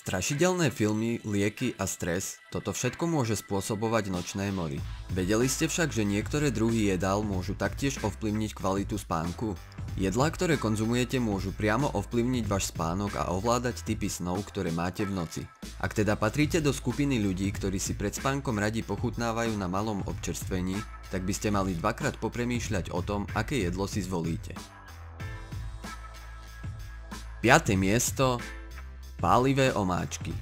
Strašidelné filmy, lieky a stres, toto všetko môže spôsobovať nočné mory. Vedeli ste však, že niektoré druhy jedál môžu taktiež ovplyvniť kvalitu spánku? Jedlá, ktoré konzumujete, môžu priamo ovplyvniť váš spánok a ovládať typy snov, ktoré máte v noci. Ak teda patríte do skupiny ľudí, ktorí si pred spánkom radi pochutnávajú na malom občerstvení, tak by ste mali dvakrát popremýšľať o tom, aké jedlo si zvolíte. 5. miesto. Pálivé omáčky.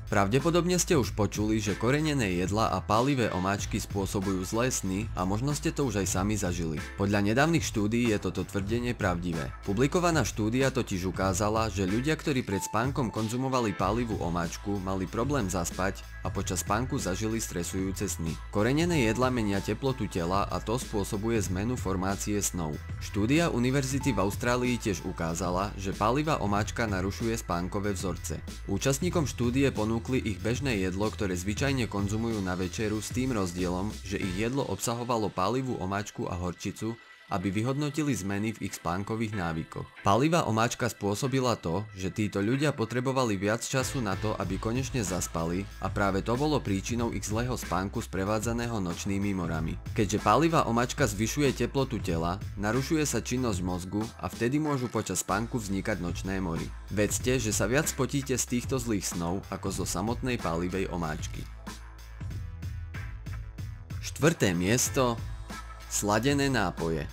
Pravdepodobne ste už počuli, že korenené jedlá a pálivé omáčky spôsobujú zlé sny a možno ste to už aj sami zažili. Podľa nedávnych štúdií je toto tvrdenie pravdivé. Publikovaná štúdia totiž ukázala, že ľudia, ktorí pred spánkom konzumovali pálivú omáčku, mali problém zaspať a počas spánku zažili stresujúce sny. Korenené jedlá menia teplotu tela a to spôsobuje zmenu formácie snov. Štúdia univerzity v Austrálii tiež ukázala, že pálivá omáčka narušuje spánkové vzorce. Účastníkom štúdie ponúkli ich bežné jedlo, ktoré zvyčajne konzumujú na večeru, s tým rozdielom, že ich jedlo obsahovalo pálivú omáčku a horčicu, aby vyhodnotili zmeny v ich spánkových návykoch. Pálivá omáčka spôsobila to, že títo ľudia potrebovali viac času na to, aby konečne zaspali, a práve to bolo príčinou ich zlého spánku sprevádzaného nočnými morami. Keďže pálivá omáčka zvyšuje teplotu tela, narušuje sa činnosť mozgu a vtedy môžu počas spánku vznikať nočné mory. Vedzte, že sa viac potíte z týchto zlých snov ako zo samotnej pálivej omáčky. 4. miesto. Sladené nápoje.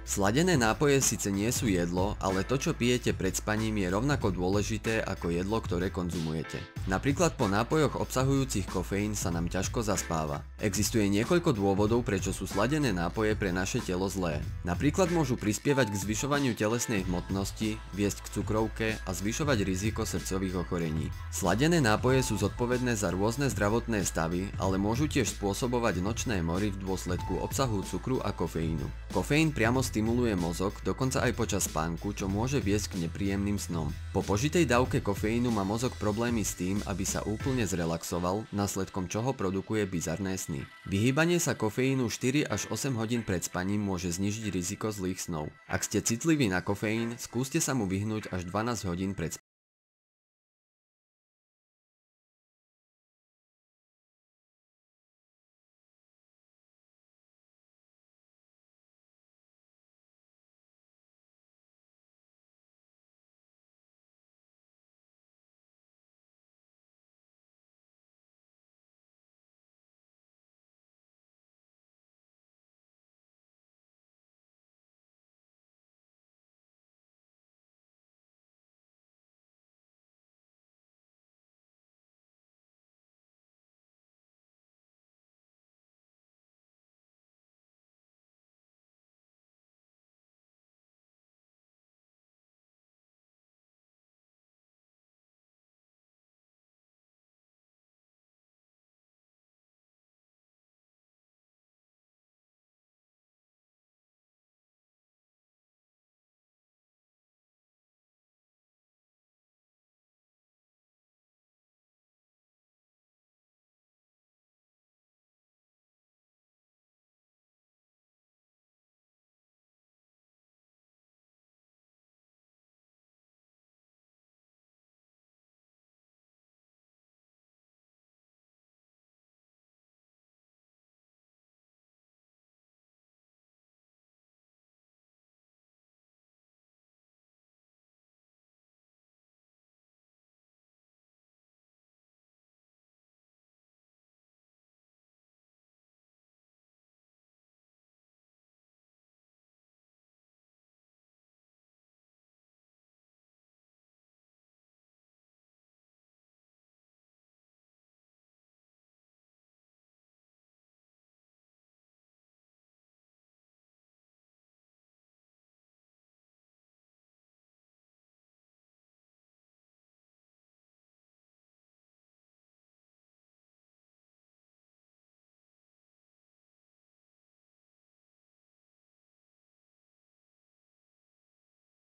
Sladené nápoje síce nie sú jedlo, ale to, čo pijete pred spaním, je rovnako dôležité ako jedlo, ktoré konzumujete. Napríklad po nápojoch obsahujúcich kofeín sa nám ťažko zaspáva. Existuje niekoľko dôvodov, prečo sú sladené nápoje pre naše telo zlé. Napríklad môžu prispievať k zvyšovaniu telesnej hmotnosti, viesť k cukrovke a zvyšovať riziko srdcových ochorení. Sladené nápoje sú zodpovedné za rôzne zdravotné stavy, ale môžu tiež spôsobovať nočné mory v dôsledku obsahu cukru a kofeínu. Kofeín priamo stimuluje mozog, dokonca aj počas spánku, čo môže viesť k nepríjemným snom. Po požitej dávke kofeínu má mozog problémy s tým, aby sa úplne zrelaxoval, následkom čoho produkuje bizarné sny. Vyhýbanie sa kofeínu 4 až 8 hodín pred spaním môže znížiť riziko zlých snov. Ak ste citliví na kofeín, skúste sa mu vyhnúť až 12 hodín pred spaním.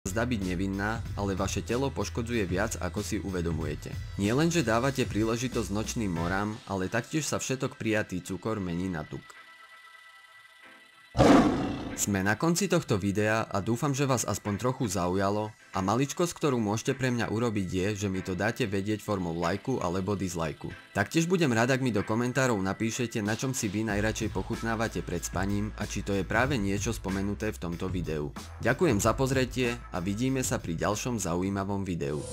Zdá byť nevinná, ale vaše telo poškodzuje viac, ako si uvedomujete. Nie len, že dávate príležitosť nočným morám, ale taktiež sa všetok prijatý cukor mení na tuk. Sme na konci tohto videa a dúfam, že vás aspoň trochu zaujalo a maličkosť, ktorú môžete pre mňa urobiť je, že mi to dáte vedieť formou lajku alebo dislajku. Taktiež budem rád, ak mi do komentárov napíšete, na čom si vy najradšej pochutnávate pred spaním a či to je práve niečo spomenuté v tomto videu. Ďakujem za pozretie a vidíme sa pri ďalšom zaujímavom videu.